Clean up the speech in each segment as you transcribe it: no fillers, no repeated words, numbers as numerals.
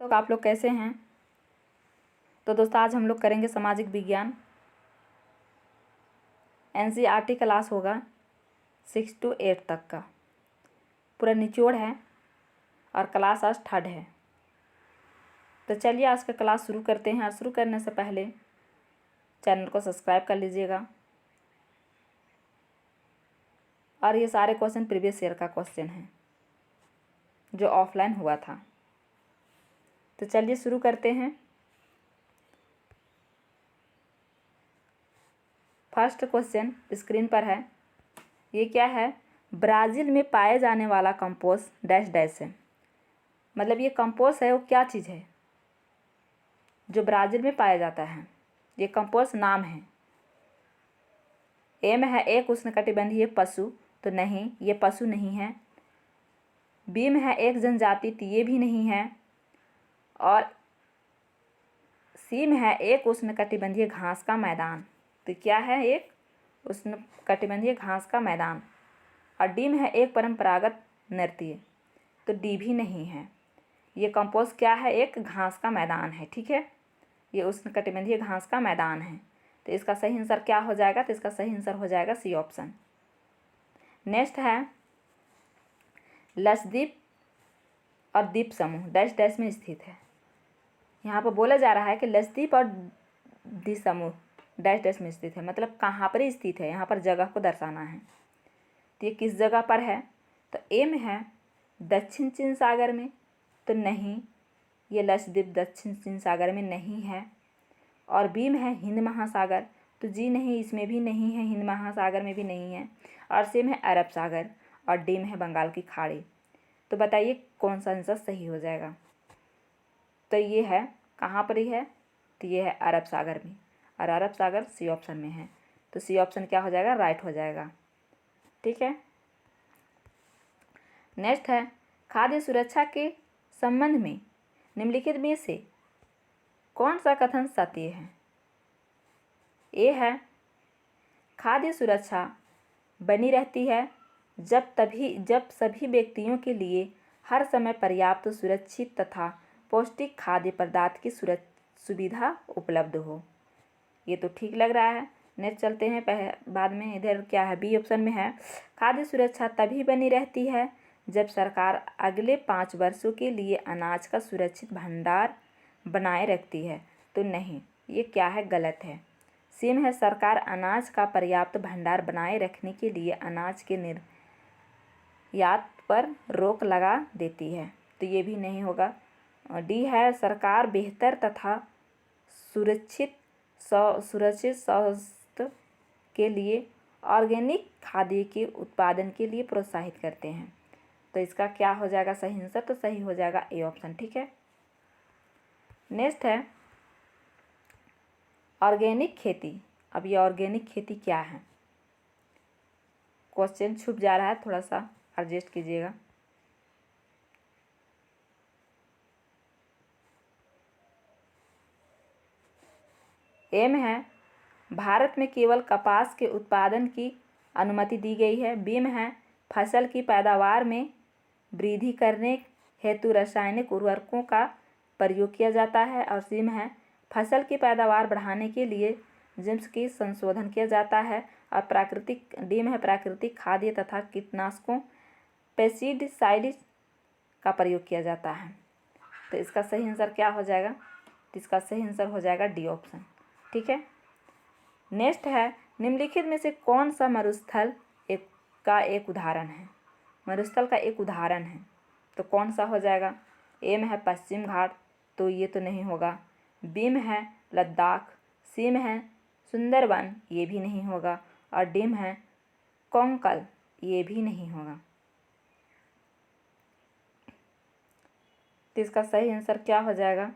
तो आप लोग कैसे हैं। तो दोस्तों आज हम लोग करेंगे सामाजिक विज्ञान। एनसीईआरटी क्लास होगा 6 to 8 तक का, पूरा निचोड़ है और क्लास आज थर्ड है। तो चलिए आज का क्लास शुरू करते हैं। और शुरू करने से पहले चैनल को सब्सक्राइब कर लीजिएगा। और ये सारे क्वेश्चन प्रीवियस ईयर का क्वेश्चन है जो ऑफलाइन हुआ था। तो चलिए शुरू करते हैं। फर्स्ट क्वेश्चन स्क्रीन पर है। ये क्या है? ब्राज़ील में पाए जाने वाला कंपोज डैश डैश है। मतलब ये कंपोज है वो क्या चीज़ है जो ब्राज़ील में पाया जाता है। ये कंपोज नाम है। ए में है एक उष्णकटिबंधीय पशु, तो नहीं, ये पशु नहीं है। बी में है एक जनजाति, तो ये भी नहीं है। और सी में है एक उष्णकटिबंधीय घास का मैदान, तो क्या है? एक उष्णकटिबंधीय घास का मैदान। और डी में है एक परंपरागत नृत्य, तो डी भी नहीं है। ये कंपोज क्या है? एक घास का मैदान है। ठीक है, ये उष्णकटिबंधीय घास का मैदान है। तो इसका सही आंसर क्या हो जाएगा? तो इसका सही आंसर हो जाएगा सी ऑप्शन। नेक्स्ट है लक्षद्वीप और द्वीप समूह डैश डैश में स्थित है। यहाँ पर बोला जा रहा है कि लक्षद्वीप और द्वीप समूह डैश डैश में स्थित है। मतलब कहाँ पर स्थित है, यहाँ पर जगह को दर्शाना है। तो ये किस जगह पर है? तो ए में है दक्षिण चीन सागर में, तो नहीं, ये लक्षद्वीप दक्षिण चीन सागर में नहीं है। और बी में है हिंद महासागर, तो जी नहीं, इसमें भी नहीं है, हिंद महासागर में भी नहीं है। और सी में है अरब सागर। और डी में है बंगाल की खाड़ी। तो बताइए कौन सा आंसर सही हो जाएगा? तो ये है कहाँ पर ही है? तो ये है अरब सागर में। और अरब सागर सी ऑप्शन में है। तो सी ऑप्शन क्या हो जाएगा? राइट हो जाएगा। ठीक है। नेक्स्ट है खाद्य सुरक्षा के संबंध में निम्नलिखित में से कौन सा कथन सत्य है? ए है खाद्य सुरक्षा बनी रहती है जब सभी व्यक्तियों के लिए हर समय पर्याप्त सुरक्षित तथा पौष्टिक खाद्य पदार्थ की सुविधा उपलब्ध हो। ये तो ठीक लग रहा है। नेक्स्ट चलते हैं। बाद में इधर क्या है? बी ऑप्शन में है खाद्य सुरक्षा तभी बनी रहती है जब सरकार अगले 5 वर्षों के लिए अनाज का सुरक्षित भंडार बनाए रखती है। तो नहीं, ये क्या है? गलत है। सी में है सरकार अनाज का पर्याप्त भंडार बनाए रखने के लिए अनाज के निर्यात पर रोक लगा देती है, तो ये भी नहीं होगा। डी है सरकार बेहतर तथा सुरक्षित स्वास्थ्य के लिए ऑर्गेनिक खाद्य के उत्पादन के लिए प्रोत्साहित करते हैं। तो इसका क्या हो जाएगा सही आंसर? तो सही हो जाएगा ए ऑप्शन। ठीक है। नेक्स्ट है ऑर्गेनिक खेती। अब ये ऑर्गेनिक खेती क्या है? क्वेश्चन छुप जा रहा है, थोड़ा सा एडजस्ट कीजिएगा। ए में है भारत में केवल कपास के उत्पादन की अनुमति दी गई है। बी में है फसल की पैदावार में वृद्धि करने हेतु रासायनिक उर्वरकों का प्रयोग किया जाता है। और सी में है फसल की पैदावार बढ़ाने के लिए जिंस की संशोधन किया जाता है। और डी में है प्राकृतिक खाद्य तथा कीटनाशकों पेस्टिसाइड का प्रयोग किया जाता है। तो इसका सही आंसर क्या हो जाएगा? तो इसका सही आंसर हो जाएगा डी ऑप्शन। ठीक है। नेक्स्ट है निम्नलिखित में से कौन सा मरुस्थल एक उदाहरण है? मरुस्थल का एक उदाहरण है, तो कौन सा हो जाएगा? ए में है पश्चिम घाट, तो ये तो नहीं होगा। बी में है लद्दाख। सी में है सुंदरबन, ये भी नहीं होगा। और डी में है कोंकण, ये भी नहीं होगा। तो इसका सही आंसर क्या हो जाएगा?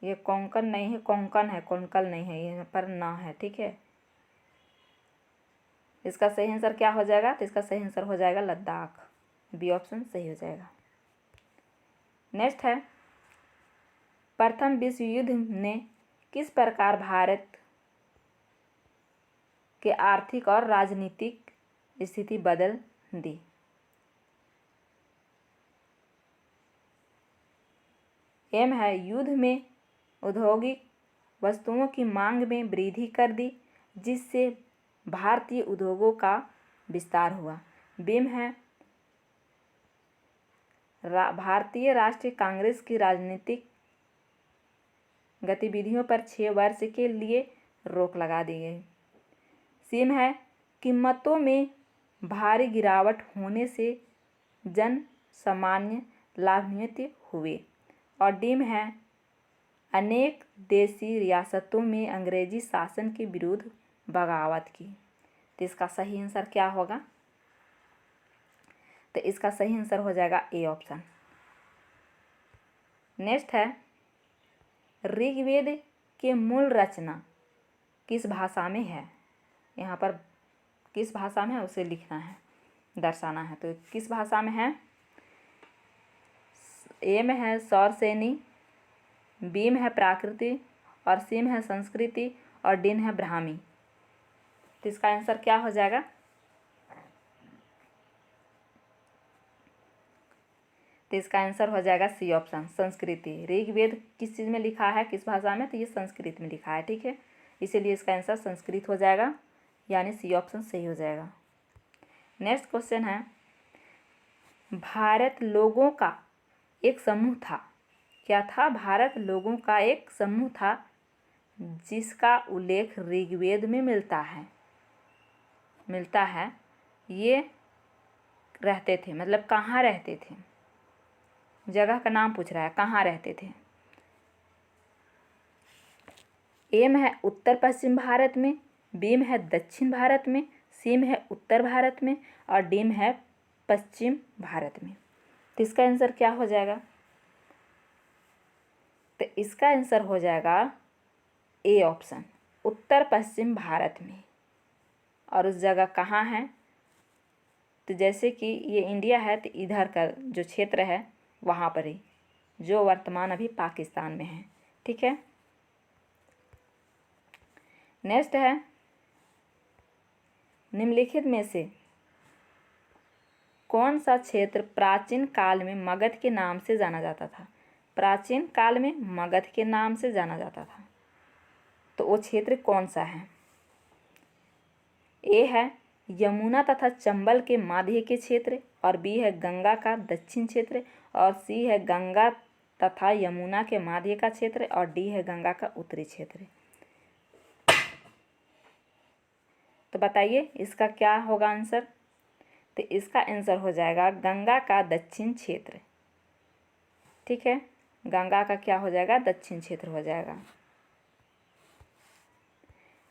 ये कोंकण नहीं है, कोंकण है, कोंकण नहीं है, यहाँ पर ना है। ठीक है। इसका सही आंसर क्या हो जाएगा? तो इसका सही आंसर हो जाएगा लद्दाख। बी ऑप्शन सही हो जाएगा। नेक्स्ट है प्रथम विश्व युद्ध ने किस प्रकार भारत के आर्थिक और राजनीतिक स्थिति बदल दी? एम है युद्ध में औद्योगिक वस्तुओं की मांग में वृद्धि कर दी, जिससे भारतीय उद्योगों का विस्तार हुआ। बीम है भारतीय राष्ट्रीय कांग्रेस की राजनीतिक गतिविधियों पर 6 वर्ष के लिए रोक लगा दी गई। सीम है कीमतों में भारी गिरावट होने से जन सामान्य लाभान्वित हुए। और डीम है अनेक देशी रियासतों में अंग्रेजी शासन के विरुद्ध बगावत की। तो इसका सही आंसर क्या होगा? तो इसका सही आंसर हो जाएगा ए ऑप्शन। नेक्स्ट है ऋग्वेद के मूल रचना किस भाषा में है? यहाँ पर किस भाषा में है उसे लिखना है, दर्शाना है। तो किस भाषा में है? ए में है सौरसेनी, बी में है प्राकृति, और सी में है संस्कृति, और डी में है ब्राह्मी। तो इसका आंसर क्या हो जाएगा? तो इसका आंसर हो जाएगा सी ऑप्शन, संस्कृति। ऋग्वेद किस चीज़ में लिखा है, किस भाषा में? तो ये संस्कृत में लिखा है, ठीक है। इसीलिए इसका आंसर संस्कृत हो जाएगा, यानी सी ऑप्शन सही हो जाएगा। नेक्स्ट क्वेश्चन है भारत लोगों का एक समूह था। क्या था? भारत लोगों का एक समूह था जिसका उल्लेख ऋग्वेद में मिलता है। ये रहते थे, मतलब कहाँ रहते थे? जगह का नाम पूछ रहा है, कहाँ रहते थे? ए में है उत्तर पश्चिम भारत में, बी में है दक्षिण भारत में, सी में है उत्तर भारत में, और डी में है पश्चिम भारत में। तो इसका आंसर क्या हो जाएगा? तो इसका आंसर हो जाएगा ए ऑप्शन, उत्तर पश्चिम भारत में। और उस जगह कहाँ है? तो जैसे कि ये इंडिया है, तो इधर का जो क्षेत्र है वहाँ पर ही, जो वर्तमान अभी पाकिस्तान में है, ठीक है। नेक्स्ट है निम्नलिखित में से कौन सा क्षेत्र प्राचीन काल में मगध के नाम से जाना जाता था? प्राचीन काल में मगध के नाम से जाना जाता था, तो वो क्षेत्र कौन सा है? ए है यमुना तथा चंबल के माध्य के क्षेत्र, और बी है गंगा का दक्षिण क्षेत्र, और सी है गंगा तथा यमुना के माध्य का क्षेत्र, और डी है गंगा का उत्तरी क्षेत्र। तो बताइए इसका क्या होगा आंसर? तो इसका आंसर हो जाएगा गंगा का दक्षिण क्षेत्र, ठीक है। गंगा का क्या हो जाएगा? दक्षिण क्षेत्र हो जाएगा।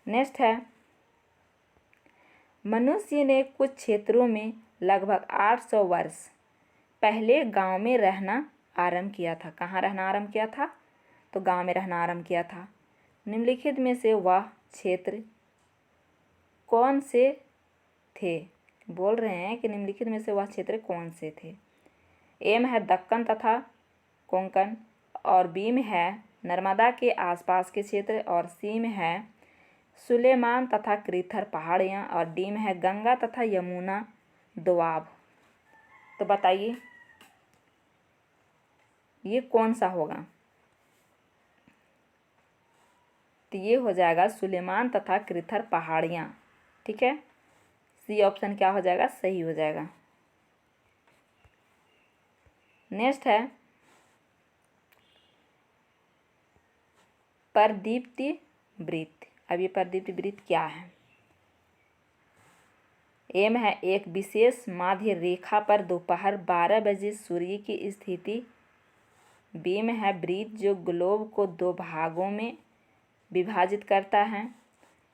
नेक्स्ट है मनुष्य ने कुछ क्षेत्रों में लगभग 800 वर्ष पहले गांव में रहना आरंभ किया था। कहाँ रहना आरंभ किया था? तो गांव में रहना आरंभ किया था। निम्नलिखित में से वह क्षेत्र कौन से थे? बोल रहे हैं कि निम्नलिखित में से वह क्षेत्र कौन से थे? ए में है दक्कन तथा कोंकण, और बी में है नर्मदा के आसपास के क्षेत्र, और सी में है सुलेमान तथा कृथर पहाड़ियाँ, और डी में है गंगा तथा यमुना दोआब। तो बताइए ये कौन सा होगा? तो ये हो जाएगा सुलेमान तथा कृथर पहाड़ियाँ, ठीक है। सी ऑप्शन क्या हो जाएगा? सही हो जाएगा। नेक्स्ट है परदीप्ति वृत्त। अब ये परदीप्ति वृत्त क्या है? एम है एक विशेष माध्य रेखा पर दोपहर 12 बजे सूर्य की स्थिति। बी में है वृत्त जो ग्लोब को 2 भागों में विभाजित करता है,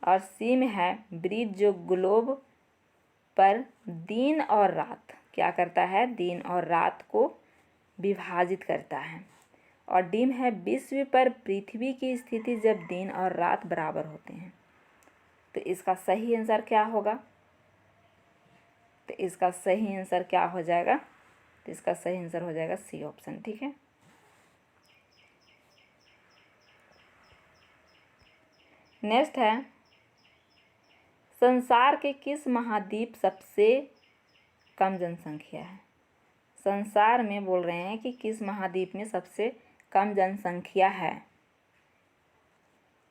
और सी में है वृत्त जो ग्लोब पर दिन और रात क्या करता है? दिन और रात को विभाजित करता है, और डी में है विश्व पर पृथ्वी की स्थिति जब दिन और रात बराबर होते हैं। तो इसका सही आंसर क्या होगा? तो इसका सही आंसर क्या हो जाएगा? तो इसका सही आंसर हो जाएगा सी ऑप्शन, ठीक है। नेक्स्ट है संसार के किस महाद्वीप सबसे कम जनसंख्या है? संसार में बोल रहे हैं कि किस महाद्वीप में सबसे कम जनसंख्या है?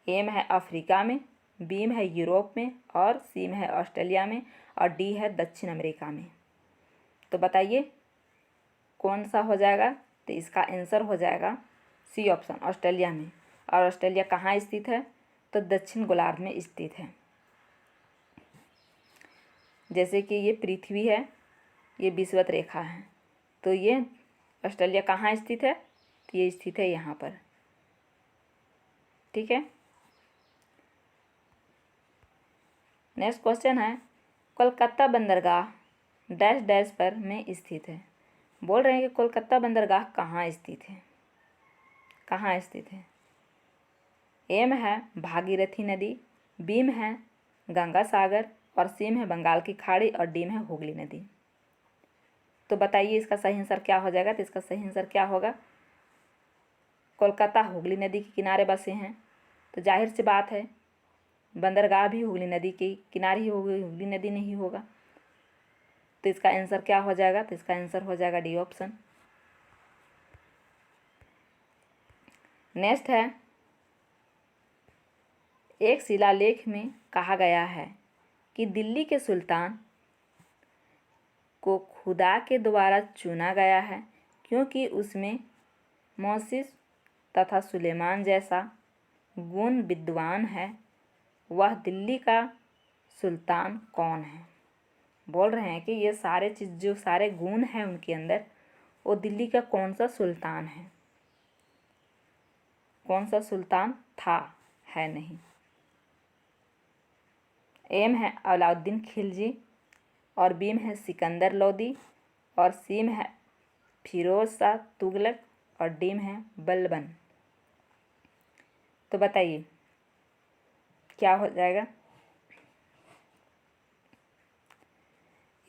ए में है अफ्रीका में, बी में है यूरोप में, और सी में है ऑस्ट्रेलिया में, और डी है दक्षिण अमेरिका में। तो बताइए कौन सा हो जाएगा? तो इसका आंसर हो जाएगा सी ऑप्शन, ऑस्ट्रेलिया में। और ऑस्ट्रेलिया कहाँ स्थित है? तो दक्षिण गोलार्ध में स्थित है। जैसे कि ये पृथ्वी है, ये विषुवत रेखा है, तो ये ऑस्ट्रेलिया कहाँ स्थित है? तो ये स्थित है यहाँ पर। ठीक है। नेक्स्ट क्वेश्चन है, कोलकाता बंदरगाह डैश डैश पर में स्थित है। बोल रहे हैं कि कोलकाता बंदरगाह कहाँ स्थित है? कहाँ स्थित है? ए में है भागीरथी नदी, बी में है गंगा सागर, और सी में है बंगाल की खाड़ी, और डी में है हुगली नदी। तो बताइए इसका सही आंसर क्या हो जाएगा? तो इसका सही आंसर क्या होगा? कोलकाता हुगली नदी के किनारे बसे हैं, तो जाहिर सी बात है बंदरगाह भी हुगली नदी के किनारे ही होगी, हुगली नदी नहीं होगा। तो इसका आंसर क्या हो जाएगा? तो इसका आंसर हो जाएगा डी ऑप्शन। नेक्स्ट है, एक शिलालेख में कहा गया है कि दिल्ली के सुल्तान को खुदा के द्वारा चुना गया है क्योंकि उसमें मोसेस तथा सुलेमान जैसा गुण विद्वान है। वह दिल्ली का सुल्तान कौन है? बोल रहे हैं कि ये सारे चीज़ जो सारे गुण हैं उनके अंदर, वो दिल्ली का कौन सा सुल्तान है? कौन सा सुल्तान था, है नहीं। एम है अलाउद्दीन खिलजी, और बी में है सिकंदर लोदी, और सी में है फिरोज शाह तुगलक, और डी में है बलबन। तो बताइए क्या हो जाएगा?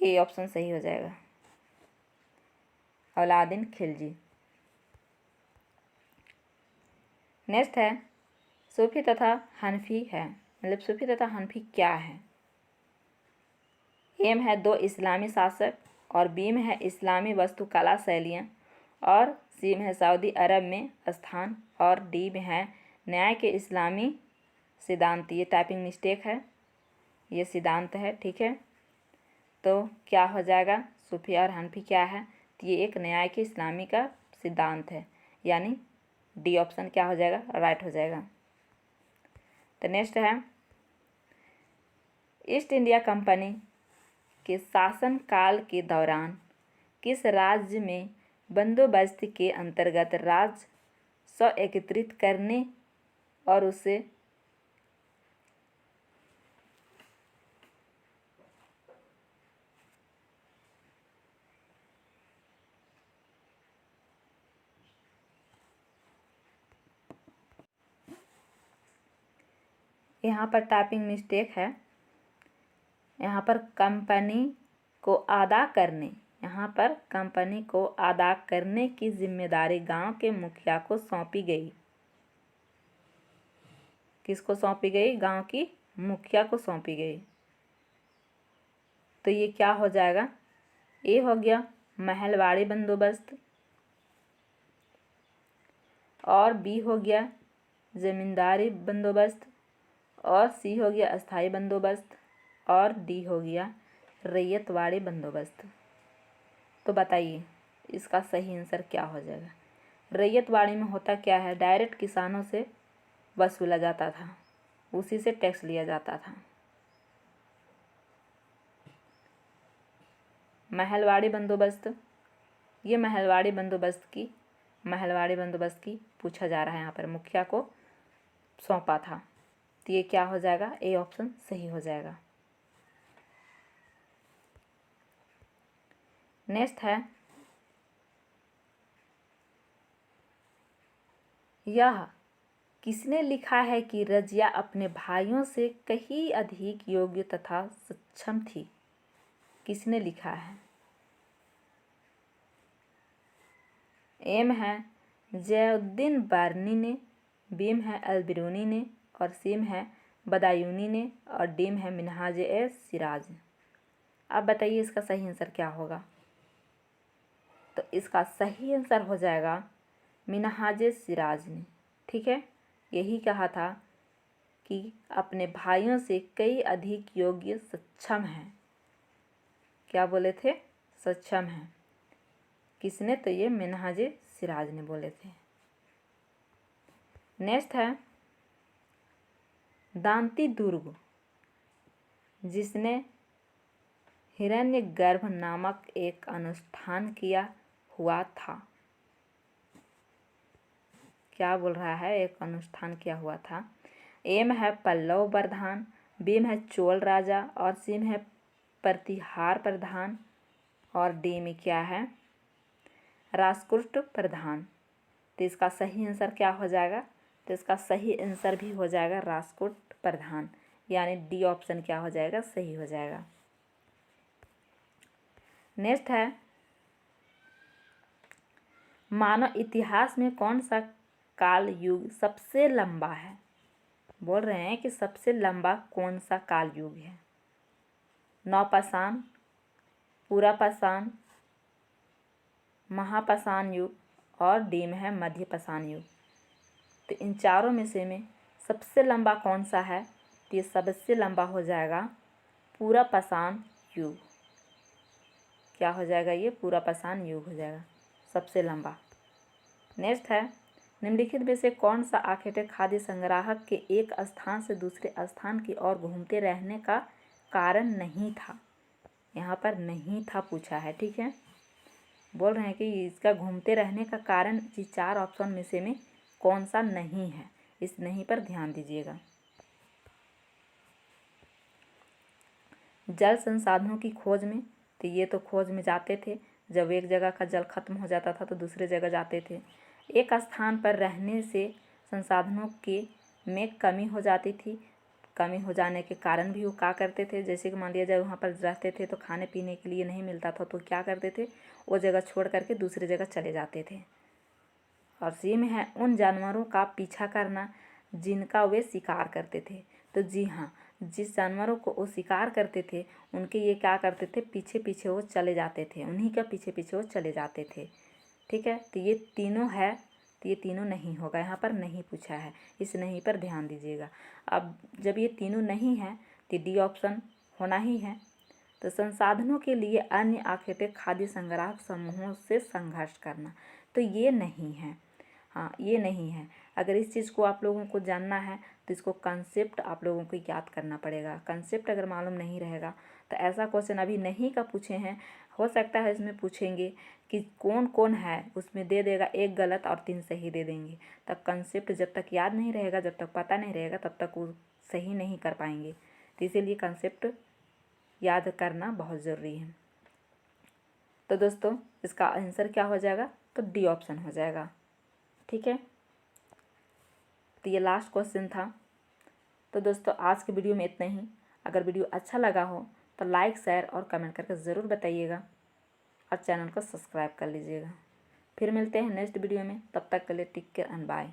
ए ऑप्शन सही हो जाएगा, अलाउद्दीन खिलजी। नेक्स्ट है, सूफी तथा हनफी है, मतलब सूफी तथा हनफी क्या है? ए में है दो इस्लामी शासक, और बी में है इस्लामी वास्तुकला शैलियाँ, और सी में है सऊदी अरब में स्थान, और डी में है न्याय के इस्लामी सिद्धांत। ये टाइपिंग मिस्टेक है, ये सिद्धांत है। ठीक है, तो क्या हो जाएगा? सूफी और हनफी क्या है? तो ये एक न्याय के इस्लामी का सिद्धांत है, यानी डी ऑप्शन क्या हो जाएगा? राइट हो जाएगा। तो नेक्स्ट है, ईस्ट इंडिया कंपनी के शासन काल के दौरान किस राज्य में बंदोबस्त के अंतर्गत राजस्व एकत्रित करने और उसे यहाँ पर टाइपिंग मिस्टेक है, यहाँ पर कंपनी को अदा करने, यहाँ पर कंपनी को अदा करने की जिम्मेदारी गांव के मुखिया को सौंपी गई। किसको सौंपी गई? गांव की मुखिया को सौंपी गई। तो ये क्या हो जाएगा? ए हो गया महलवाड़ी बंदोबस्त, और बी हो गया जमींदारी बंदोबस्त, और सी हो गया अस्थाई बंदोबस्त, और डी हो गया रैयतवाड़ी बंदोबस्त। तो बताइए इसका सही आंसर क्या हो जाएगा? रैयतवाड़ी में होता क्या है? डायरेक्ट किसानों से वसूला जाता था, उसी से टैक्स लिया जाता था। महलवाड़ी बंदोबस्त, ये महलवाड़ी बंदोबस्त की पूछा जा रहा है, यहाँ पर मुखिया को सौंपा था। तो ये क्या हो जाएगा? ए ऑप्शन सही हो जाएगा। नेक्स्ट है, यह किसने लिखा है कि रजिया अपने भाइयों से कहीं अधिक योग्य तथा सक्षम थी? किसने लिखा है? एम है जयउद्दीन बारनी ने, बी में है अलबिरूनी ने, और सी में है बदायूनी ने, और डी में है मिनहाज ए सिराज। अब बताइए इसका सही आंसर क्या होगा? तो इसका सही आंसर हो जाएगा मिन्हाज सिराज ने, ठीक है, यही कहा था कि अपने भाइयों से कई अधिक योग्य सक्षम हैं। क्या बोले थे? सक्षम हैं। किसने? तो ये मिन्हाज सिराज ने बोले थे। नेक्स्ट है दांती दुर्ग, जिसने हिरण्यगर्भ नामक एक अनुष्ठान किया हुआ था। क्या बोल रहा है? एक अनुष्ठान किया हुआ था। ए में है पल्लव प्रधान, बी में है चोल राजा और सी में है प्रतिहार प्रधान और डी में क्या है? राष्ट्रकूट प्रधान। तो इसका सही आंसर क्या हो जाएगा? तो इसका सही आंसर भी हो जाएगा राष्ट्रकूट प्रधान, यानी डी ऑप्शन क्या हो जाएगा? सही हो जाएगा। नेक्स्ट है मानव इतिहास में कौन सा काल युग सबसे लंबा है? बोल रहे हैं कि सबसे लंबा कौन सा काल युग है? नवपाषाण, पुरापाषाण, महापाषाण युग और डी में है मध्यपाषाण युग। तो इन चारों में सबसे लंबा कौन सा है? तो ये सबसे लंबा हो जाएगा पुरापाषाण युग। क्या हो जाएगा? ये पुरापाषाण युग हो जाएगा सबसे लंबा। नेक्स्ट है निम्नलिखित में से कौन सा आखेटे खाद्य संग्राहक के एक स्थान से दूसरे स्थान की ओर घूमते रहने का कारण नहीं था? यहाँ पर नहीं था पूछा है, ठीक है। बोल रहे हैं कि इसका घूमते रहने का कारण ये चार ऑप्शन में से कौन सा नहीं है? इस नहीं पर ध्यान दीजिएगा। जल संसाधनों की खोज में, तो ये तो खोज में जाते थे, जब एक जगह का जल खत्म हो जाता था तो दूसरे जगह जाते थे। एक स्थान पर रहने से संसाधनों के में कमी हो जाती थी। कमी हो जाने के कारण भी वो क्या करते थे? जैसे कि मान लिया जाए वहाँ पर रहते थे तो खाने पीने के लिए नहीं मिलता था, तो क्या करते थे? वो जगह छोड़ करके दूसरी जगह चले जाते थे। और सी में है उन जानवरों का पीछा करना जिनका वे शिकार करते थे। तो जी हाँ, जिस जानवरों को वो शिकार करते थे उनके ये क्या करते थे? पीछे पीछे वो चले जाते थे, उन्हीं का पीछे पीछे वो चले जाते थे, ठीक है। तो ये तीनों है, तो ये तीनों नहीं होगा, यहाँ पर नहीं पूछा है, इस नहीं पर ध्यान दीजिएगा। अब जब ये तीनों नहीं है तो डी ऑप्शन होना ही है। तो संसाधनों के लिए अन्य आखेटे खाद्य संग्राहक समूहों से संघर्ष करना, तो ये नहीं है। हाँ, ये नहीं है। अगर इस चीज़ को आप लोगों को जानना है तो इसको कंसेप्ट आप लोगों को याद करना पड़ेगा। कंसेप्ट अगर मालूम नहीं रहेगा तो ऐसा क्वेश्चन अभी नहीं का पूछे हैं, हो सकता है इसमें पूछेंगे कि कौन कौन है, उसमें दे देगा एक गलत और 3 सही दे देंगे। तब कंसेप्ट जब तक याद नहीं रहेगा, जब तक पता नहीं रहेगा, तब तक वो सही नहीं कर पाएंगे। तो इसीलिए कंसेप्ट याद करना बहुत ज़रूरी है। तो दोस्तों इसका आंसर क्या हो जाएगा? तो डी ऑप्शन हो जाएगा, ठीक है। तो ये लास्ट क्वेश्चन था। तो दोस्तों आज के वीडियो में इतना ही। अगर वीडियो अच्छा लगा हो तो लाइक, शेयर और कमेंट करके ज़रूर बताइएगा और चैनल को सब्सक्राइब कर लीजिएगा। फिर मिलते हैं नेक्स्ट वीडियो में, तब तक के लिए टेक केयर एंड बाय।